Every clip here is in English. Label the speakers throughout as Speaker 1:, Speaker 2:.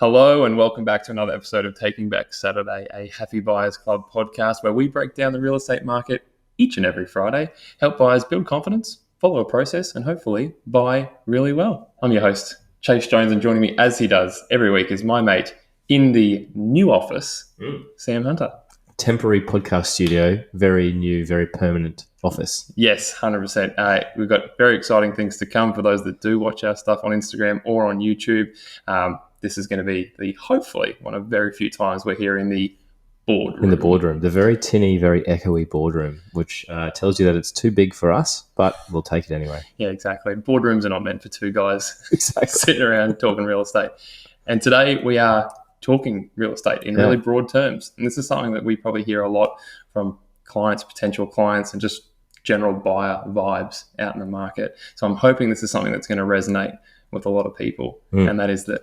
Speaker 1: Hello and welcome back to another episode of Taking Back Saturday, a Happy Buyers Club podcast where we break down the real estate market each and every Friday, help buyers build confidence, follow a process, and hopefully buy really well. I'm your host, Chayse Jones, and joining me as he does every week is my mate in the new office, Sam Hunter.
Speaker 2: Temporary podcast studio, very new, very permanent office.
Speaker 1: Yes, 100%. We've got very exciting things to come for those that do watch our stuff on Instagram or on YouTube. This is going to be hopefully one of very few times we're here in the boardroom.
Speaker 2: In the boardroom, the very tinny, very echoey boardroom, which tells you that it's too big for us, but we'll take it anyway.
Speaker 1: Yeah, exactly. Boardrooms are not meant for two guys
Speaker 2: Exactly.
Speaker 1: sitting around talking real estate. And today we are talking real estate in really broad terms. And this is something that we probably hear a lot from clients, potential clients, and just general buyer vibes out in the market. So I'm hoping this is something that's going to resonate with a lot of people, and that is that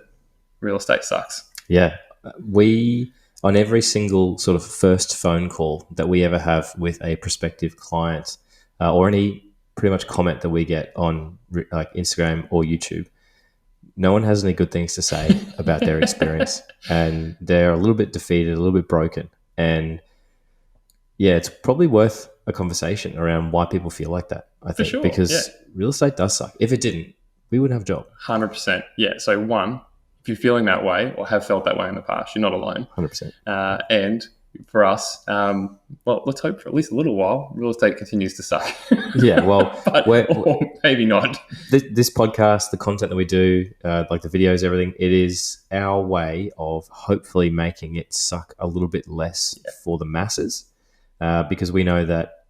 Speaker 1: real estate sucks.
Speaker 2: Yeah. We, on every single sort of first phone call that we ever have with a prospective client or any pretty much comment that we get on like Instagram or YouTube, no one has any good things to say about their experience, and they're a little bit defeated, a little bit broken. And yeah, it's probably worth a conversation around why people feel like that, I think, because real estate does suck. If it didn't, we wouldn't have a job.
Speaker 1: 100%. Yeah. So one, if you're feeling that way or have felt that way in the past, you're not alone.
Speaker 2: 100%.
Speaker 1: And for us, well, let's hope for at least a little while, real estate continues to suck.
Speaker 2: Yeah, well,
Speaker 1: or maybe not.
Speaker 2: This podcast, the content that we do, like the videos, everything, it is our way of hopefully making it suck a little bit less for the masses, because we know that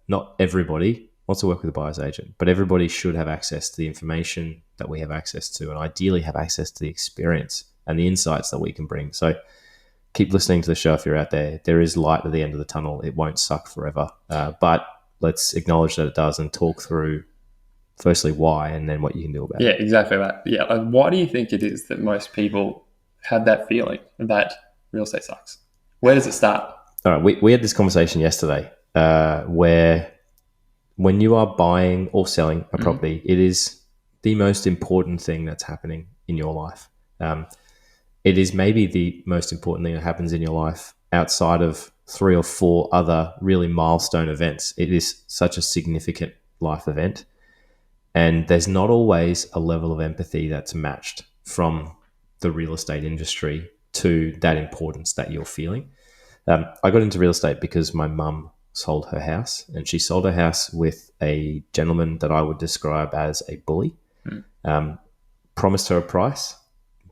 Speaker 2: not everybody wants to work with a buyer's agent, but everybody should have access to the information that we have access to, and ideally have access to the experience and the insights that we can bring. So keep listening to the show if you're out there. There is light at the end of the tunnel. It won't suck forever, but let's acknowledge that it does and talk through firstly why and then what you can do about it.
Speaker 1: Yeah, exactly that. Yeah, why do you think it is that most people have that feeling that real estate sucks? Where does it start?
Speaker 2: All right, we had this conversation yesterday where when you are buying or selling a property, it is the most important thing that's happening in your life. It is maybe the most important thing that happens in your life outside of 3 or 4 other really milestone events. It is such a significant life event, and there's not always a level of empathy that's matched from the real estate industry to that importance that you're feeling. I got into real estate because my mum sold her house, and she sold her house with a gentleman that I would describe as a bully. Promised her a price,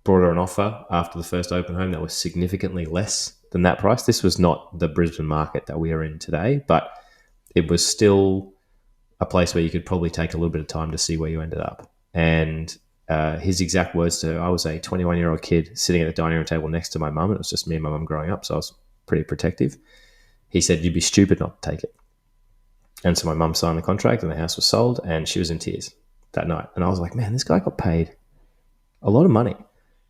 Speaker 2: brought her an offer after the first open home that was significantly less than that price. This was not the Brisbane market that we are in today, but it was still a place where you could probably take a little bit of time to see where you ended up. And his exact words to her, I was a 21-year-old kid sitting at the dining room table next to my mum. It was just me and my mum growing up, so I was pretty protective. He said, "You'd be stupid not to take it." And so my mum signed the contract and the house was sold, and she was in tears that night. And I was like, man, this guy got paid a lot of money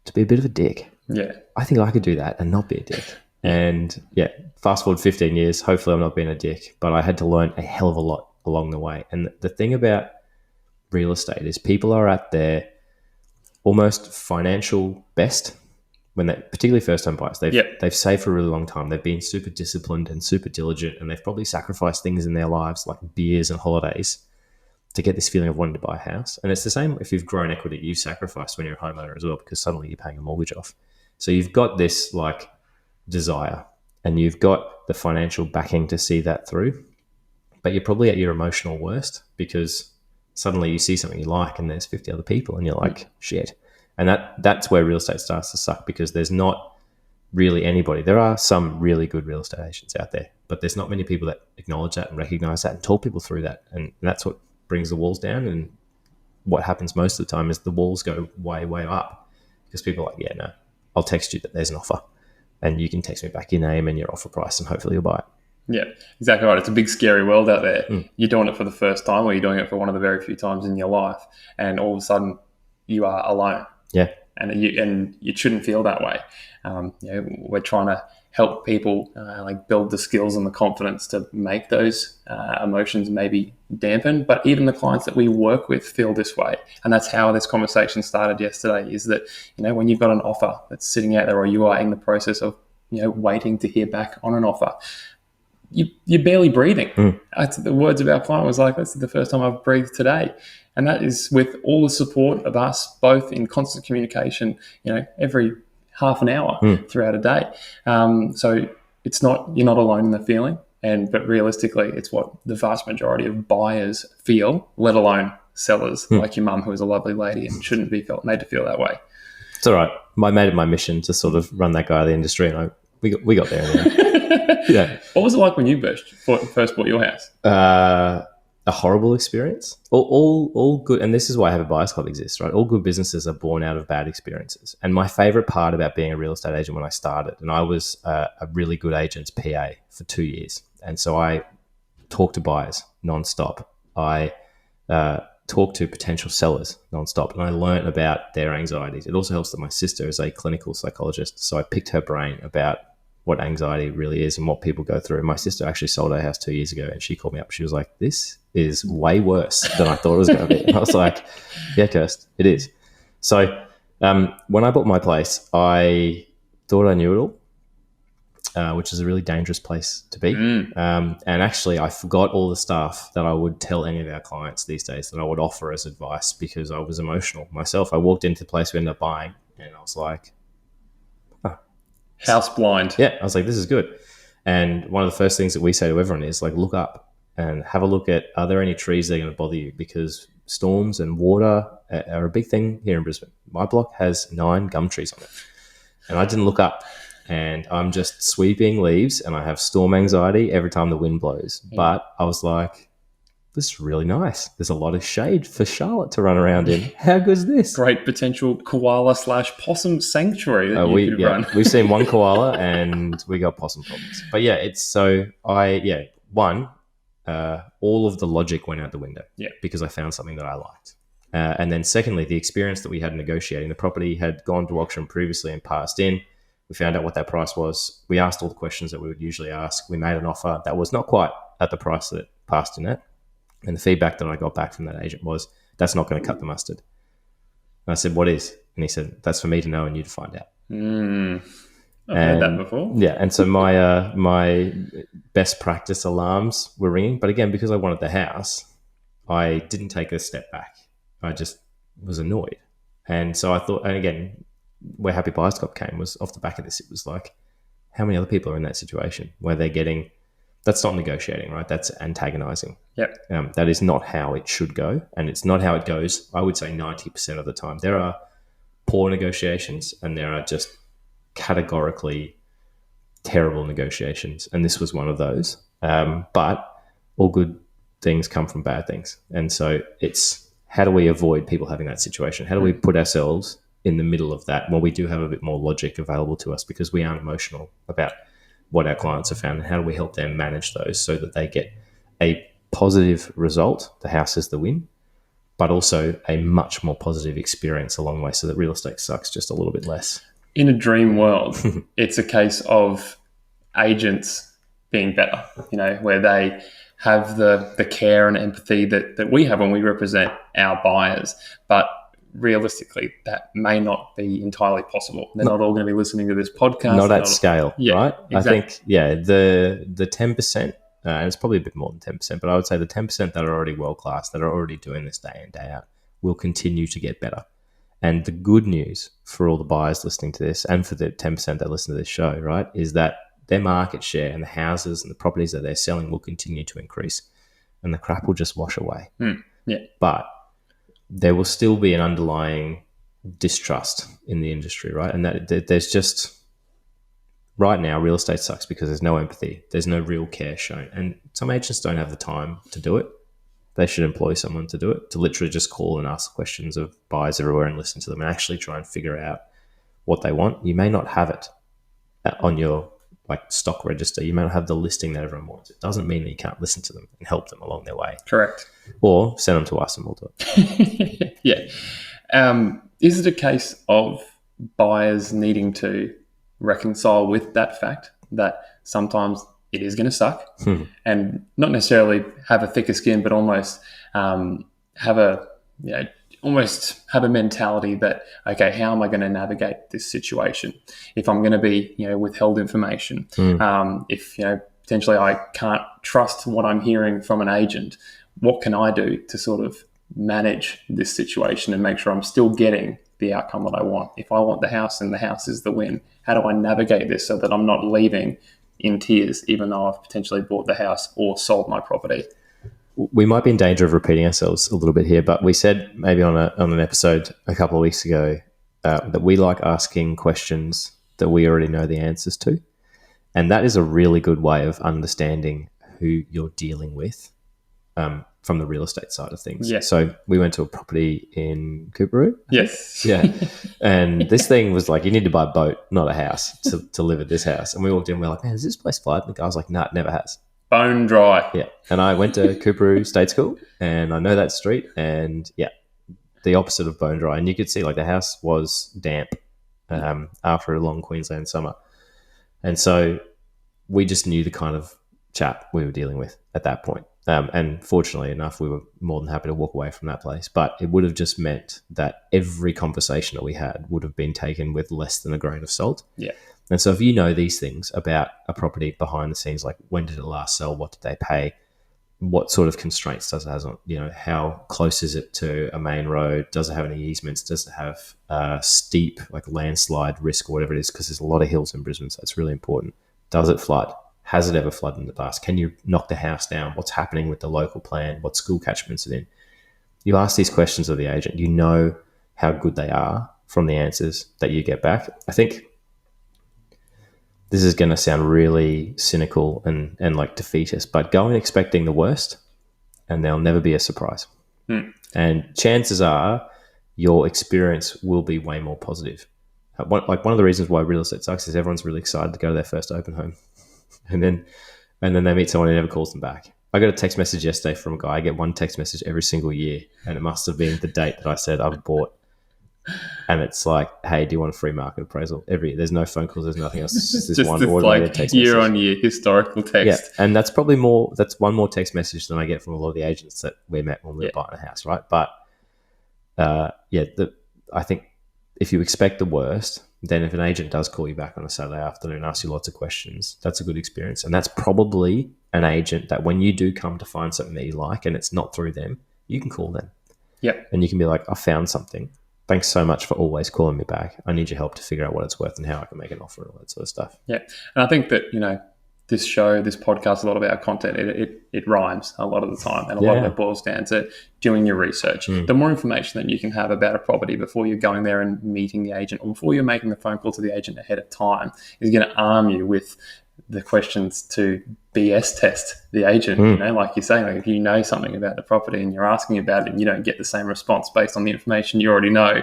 Speaker 2: to be a bit of a dick.
Speaker 1: Yeah.
Speaker 2: I think I could do that and not be a dick. And yeah, fast forward 15 years, hopefully I'm not being a dick, but I had to learn a hell of a lot along the way. And the thing about real estate is people are at their almost financial best when they, particularly first-time buyers, they've saved for a really long time. They've been super disciplined and super diligent, and they've probably sacrificed things in their lives like beers and holidays to get this feeling of wanting to buy a house. And it's the same if you've grown equity, you've sacrificed when you're a homeowner as well, because suddenly you're paying a mortgage off. So you've got this like desire, and you've got the financial backing to see that through, but you're probably at your emotional worst because suddenly you see something you like and there's 50 other people and you're like, shit. And that's where real estate starts to suck, because there's not really anybody. There are some really good real estate agents out there, but there's not many people that acknowledge that and recognize that and talk people through that. And that's what brings the walls down. And what happens most of the time is the walls go way, way up, because people are like, yeah, no, I'll text you that there's an offer and you can text me back your name and your offer price and hopefully you'll buy it.
Speaker 1: Yeah, exactly right. It's a big, scary world out there. You're doing it for the first time, or you're doing it for one of the very few times in your life, and all of a sudden you are alone.
Speaker 2: Yeah.
Speaker 1: and you shouldn't feel that way. We're trying to help people build the skills and the confidence to make those emotions maybe dampen. But even the clients that we work with feel this way, and that's how this conversation started yesterday. Is that when you've got an offer that's sitting out there, or you are in the process of waiting to hear back on an offer, you're barely breathing. The words of our client was like, "That's the first time I've breathed today." And that is with all the support of us, both in constant communication, every half an hour throughout a day. So you're not alone in the feeling. But realistically, it's what the vast majority of buyers feel, let alone sellers like your mum, who is a lovely lady and shouldn't be made to feel that way.
Speaker 2: It's all right. I made it my mission to sort of run that guy out of the industry, and we got there in the end. Yeah.
Speaker 1: What was it like when you first bought your house?
Speaker 2: A horrible experience. All good, and this is why Have a Buyers Club exists, right? All good businesses are born out of bad experiences. And my favorite part about being a real estate agent when I started, and I was a really good agent's PA for 2 years, and so I talked to buyers nonstop. I talked to potential sellers nonstop, and I learned about their anxieties. It also helps that my sister is a clinical psychologist, so I picked her brain about what anxiety really is and what people go through. My sister actually sold her house 2 years ago, and she called me up. She was like, "This is way worse than I thought it was going to be." And I was like, "Yeah, Kirst, it is." So when I bought my place, I thought I knew it all, which is a really dangerous place to be. And actually, I forgot all the stuff that I would tell any of our clients these days that I would offer as advice, because I was emotional myself. I walked into the place we ended up buying, and I was like,
Speaker 1: house blind.
Speaker 2: Yeah, I was like, this is good. And one of the first things that we say to everyone is look up and have a look at, are there any trees that are going to bother you? Because storms and water are a big thing here in Brisbane. My block has 9 gum trees on it, and I didn't look up, and I'm just sweeping leaves, and I have storm anxiety every time the wind blows. But I was like, this is really nice. There's a lot of shade for Charlotte to run around in. How good is this?
Speaker 1: Great potential koala/possum sanctuary that you could run.
Speaker 2: We've seen one koala and we got possum problems. But yeah, all of the logic went out the window because I found something that I liked. And then secondly, the experience that we had negotiating. The property had gone to auction previously and passed in. We found out what that price was. We asked all the questions that we would usually ask. We made an offer that was not quite at the price that it passed in at. And the feedback that I got back from that agent was, that's not going to cut the mustard. And I said, what is? And he said, that's for me to know and you to find out.
Speaker 1: I've heard that before.
Speaker 2: Yeah. And so my best practice alarms were ringing. But again, because I wanted the house, I didn't take a step back. I just was annoyed. And so I thought, and again, where Happy Buyers Club came was off the back of this. It was like, how many other people are in that situation where they're getting... That's not negotiating, right? That's antagonizing.
Speaker 1: Yep.
Speaker 2: That is not how it should go. And it's not how it goes, I would say 90% of the time. There are poor negotiations and there are just categorically terrible negotiations. And this was one of those. But all good things come from bad things. And so it's, how do we avoid people having that situation? How do we put ourselves in the middle of that when we do have a bit more logic available to us because we aren't emotional about what our clients have found, and how do we help them manage those so that they get a positive result, the house is the win, but also a much more positive experience along the way so that real estate sucks just a little bit less.
Speaker 1: In a dream world, it's a case of agents being better, where they have the care and empathy that we have when we represent our buyers. But realistically, that may not be entirely possible. They're not all going to be listening to this podcast.
Speaker 2: Not at scale, right?
Speaker 1: Exactly.
Speaker 2: I think, the 10%, and it's probably a bit more than 10%, but I would say the 10% that are already world-class, that are already doing this day in, day out, will continue to get better. And the good news for all the buyers listening to this and for the 10% that listen to this show, right, is that their market share and the houses and the properties that they're selling will continue to increase and the crap will just wash away. But there will still be an underlying distrust in the industry, right? And that there's just, right now, real estate sucks because there's no empathy. There's no real care shown. And some agents don't have the time to do it. They should employ someone to do it, to literally just call and ask questions of buyers everywhere and listen to them and actually try and figure out what they want. You may not have it on your stock register. You may not have the listing that everyone wants. It doesn't mean that you can't listen to them and help them along their way.
Speaker 1: Correct.
Speaker 2: Or send them to us and we'll do it.
Speaker 1: Yeah. Is it a case of buyers needing to reconcile with that fact that sometimes it is going to suck, and not necessarily have a thicker skin, but almost have a almost have a mentality that, okay, how am I going to navigate this situation if I'm going to be withheld information, if potentially I can't trust what I'm hearing from an agent, what can I do to sort of manage this situation and make sure I'm still getting the outcome that I want? If I want the house and the house is the win, how do I navigate this so that I'm not leaving in tears, even though I've potentially bought the house or sold my property?
Speaker 2: We might be in danger of repeating ourselves a little bit here, but we said maybe on an episode a couple of weeks ago that we like asking questions that we already know the answers to. And that is a really good way of understanding who you're dealing with from the real estate side of things.
Speaker 1: Yeah.
Speaker 2: So we went to a property in Cooperoo.
Speaker 1: Yes.
Speaker 2: Yeah. And this thing was like, you need to buy a boat, not a house, to live at this house. And we walked in, we're like, man, has this place flood? And the guy was like, nah, it never has.
Speaker 1: Bone dry.
Speaker 2: Yeah. And I went to Cooperoo State School and I know that street, and yeah, the opposite of bone dry. And you could see like the house was damp after a long Queensland summer. And so we just knew the kind of chap we were dealing with at that point. And fortunately enough, we were more than happy to walk away from that place. But it would have just meant that every conversation that we had would have been taken with less than a grain of salt.
Speaker 1: Yeah.
Speaker 2: And so if you know these things about a property behind the scenes, like when did it last sell? What did they pay? What sort of constraints does it have on, how close is it to a main road? Does it have any easements? Does it have steep, like landslide risk or whatever it is? Because there's a lot of hills in Brisbane, so it's really important. Does it flood? Has it ever flooded in the past? Can you knock the house down? What's happening with the local plan? What school catchments it in? You ask these questions of the agent. You know how good they are from the answers that you get back. I think this is going to sound really cynical and like defeatist, but go in expecting the worst and there'll never be a surprise. And chances are your experience will be way more positive. One of the reasons why real estate sucks is everyone's really excited to go to their first open home. And then they meet someone who never calls them back. I got a text message yesterday from a guy. I get one text message every single year, and it must have been the date that I said I've bought. And it's like, hey, do you want a free market appraisal? There's no phone calls, there's nothing else. It's just this one automated text
Speaker 1: year
Speaker 2: message.
Speaker 1: on year historical text.
Speaker 2: Yeah, and that's one more text message than I get from a lot of the agents that we met when we were buying a house, right? But I think if you expect the worst, then if an agent does call you back on a Saturday afternoon and asks you lots of questions, that's a good experience. And that's probably an agent that when you do come to find something that you like and it's not through them, you can call them.
Speaker 1: Yep.
Speaker 2: And you can be like, I found something. Thanks so much for always calling me back. I need your help to figure out what it's worth and how I can make an offer and all that sort of stuff.
Speaker 1: Yeah. And I think that, this podcast, a lot of our content, it rhymes a lot of the time. And a lot of it boils down to doing your research. The more information that you can have about a property before you're going there and meeting the agent, or before you're making the phone call to the agent ahead of time, is going to arm you with the questions to BS test the agent. Like you're saying, like if you know something about the property and you're asking about it and you don't get the same response based on the information you already know,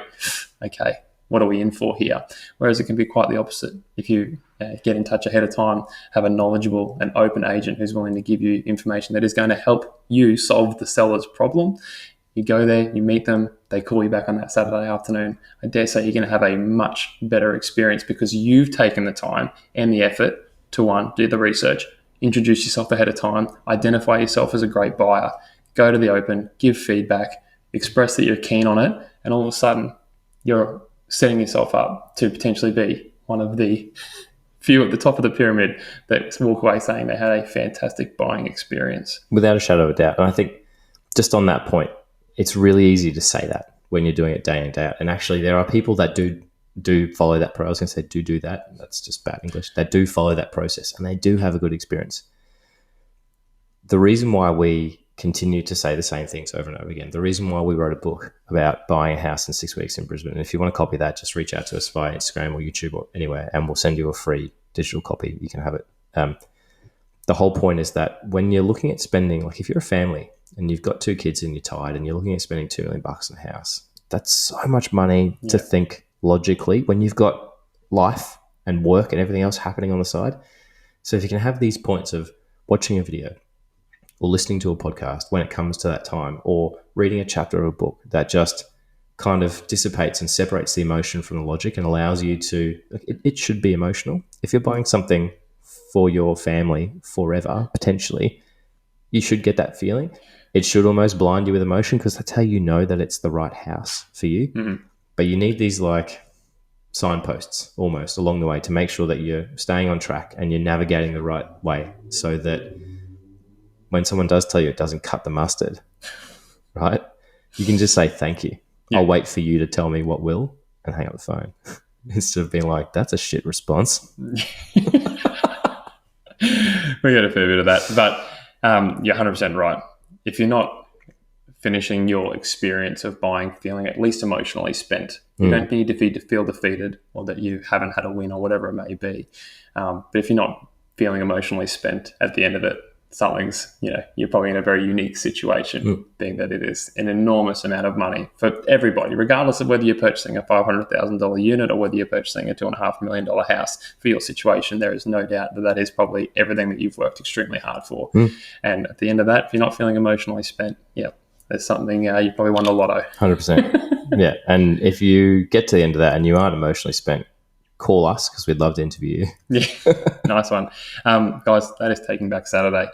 Speaker 1: okay, what are we in for here? Whereas it can be quite the opposite. If you get in touch ahead of time, have a knowledgeable and open agent who's willing to give you information that is going to help you solve the seller's problem. You go there, you meet them, they call you back on that Saturday afternoon. I dare say you're going to have a much better experience because you've taken the time and the effort to do the research, introduce yourself ahead of time, identify yourself as a great buyer, go to the open, give feedback, express that you're keen on it, and all of a sudden you're setting yourself up to potentially be one of the few at the top of the pyramid that walk away saying they had a fantastic buying experience.
Speaker 2: Without a shadow of a doubt. And I think just on that point, it's really easy to say that when you're doing it day in, day out. And actually there are people that do follow that process. I was going to say do that. That's just bad English. They do follow that process and they do have a good experience. The reason why we continue to say the same things over and over again, the reason why we wrote a book about buying a house in 6 weeks in Brisbane, and if you want to copy that, just reach out to us via Instagram or YouTube or anywhere, and we'll send you a free digital copy. You can have it. The whole point is that when you're looking at spending, like if you're a family and you've got 2 kids and you're tired and you're looking at spending $2 million on a house, that's so much money to think logically when you've got life and work and everything else happening on the side. So if you can have these points of watching a video or listening to a podcast when it comes to that time, or reading a chapter of a book that just kind of dissipates and separates the emotion from the logic and allows you to, it should be emotional. If you're buying something for your family forever, potentially, you should get that feeling. It should almost blind you with emotion because that's how you know that it's the right house for you.
Speaker 1: Mm-hmm.
Speaker 2: But you need these like signposts almost along the way to make sure that you're staying on track and you're navigating the right way so that when someone does tell you it doesn't cut the mustard, right, you can just say thank you.
Speaker 1: Yeah.
Speaker 2: I'll wait for you to tell me what will and hang up the phone instead of being like, that's a shit response.
Speaker 1: We get a fair bit of that. But you're 100% right. If you're not finishing your experience of buying feeling at least emotionally spent, you don't need to feel defeated or that you haven't had a win or whatever it may be. But if you're not feeling emotionally spent at the end of it, something's, you're probably in a very unique situation, being that it is an enormous amount of money for everybody, regardless of whether you're purchasing a $500,000 unit or whether you're purchasing a $2.5 million house. For your situation, there is no doubt that is probably everything that you've worked extremely hard for. And at the end of that, if you're not feeling emotionally spent, there's something you probably won the lotto.
Speaker 2: 100%. Yeah. And if you get to the end of that and you aren't emotionally spent, call us because we'd love to interview you.
Speaker 1: Yeah, nice one. Guys, that is Taking Back Saturday.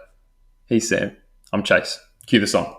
Speaker 1: He's Sam. I'm Chase. Cue the song.